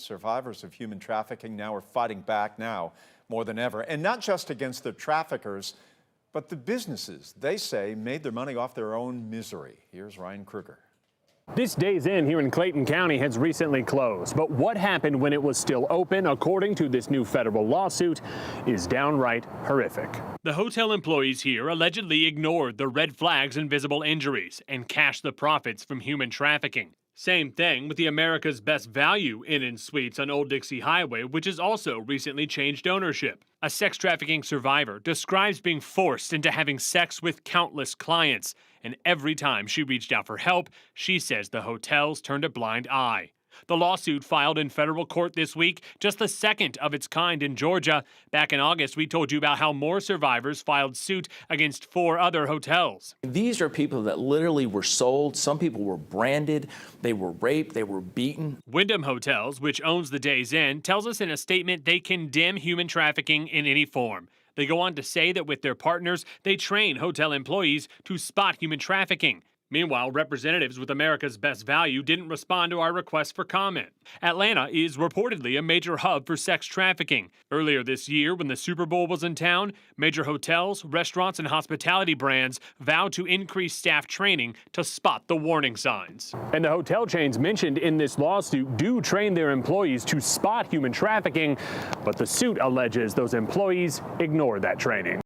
Survivors of human trafficking now are fighting back now more than ever, and not just against the traffickers, but the businesses they say made their money off their own misery. Here's Ryan Kruger. This Days Inn here in Clayton County has recently closed, but what happened when it was still open, according to this new federal lawsuit, is downright horrific. The hotel employees here allegedly ignored the red flags and visible injuries and cashed the profits from human trafficking. Same thing with the America's Best Value Inn & Suites on Old Dixie Highway, which has also recently changed ownership. A sex trafficking survivor describes being forced into having sex with countless clients, and every time she reached out for help, she says the hotels turned a blind eye. The lawsuit filed in federal court this week, just the second of its kind in Georgia. Back in August, we told you about how more survivors filed suit against 4 other hotels. These are people that literally were sold. Some people were branded. They were raped. They were beaten. Wyndham Hotels, which owns the Days Inn, tells us in a statement they condemn human trafficking in any form. They go on to say that with their partners, they train hotel employees to spot human trafficking. Meanwhile, representatives with America's Best Value didn't respond to our request for comment. Atlanta is reportedly a major hub for sex trafficking. Earlier this year, when the Super Bowl was in town, major hotels, restaurants, and hospitality brands vowed to increase staff training to spot the warning signs. And the hotel chains mentioned in this lawsuit do train their employees to spot human trafficking, but the suit alleges those employees ignore that training.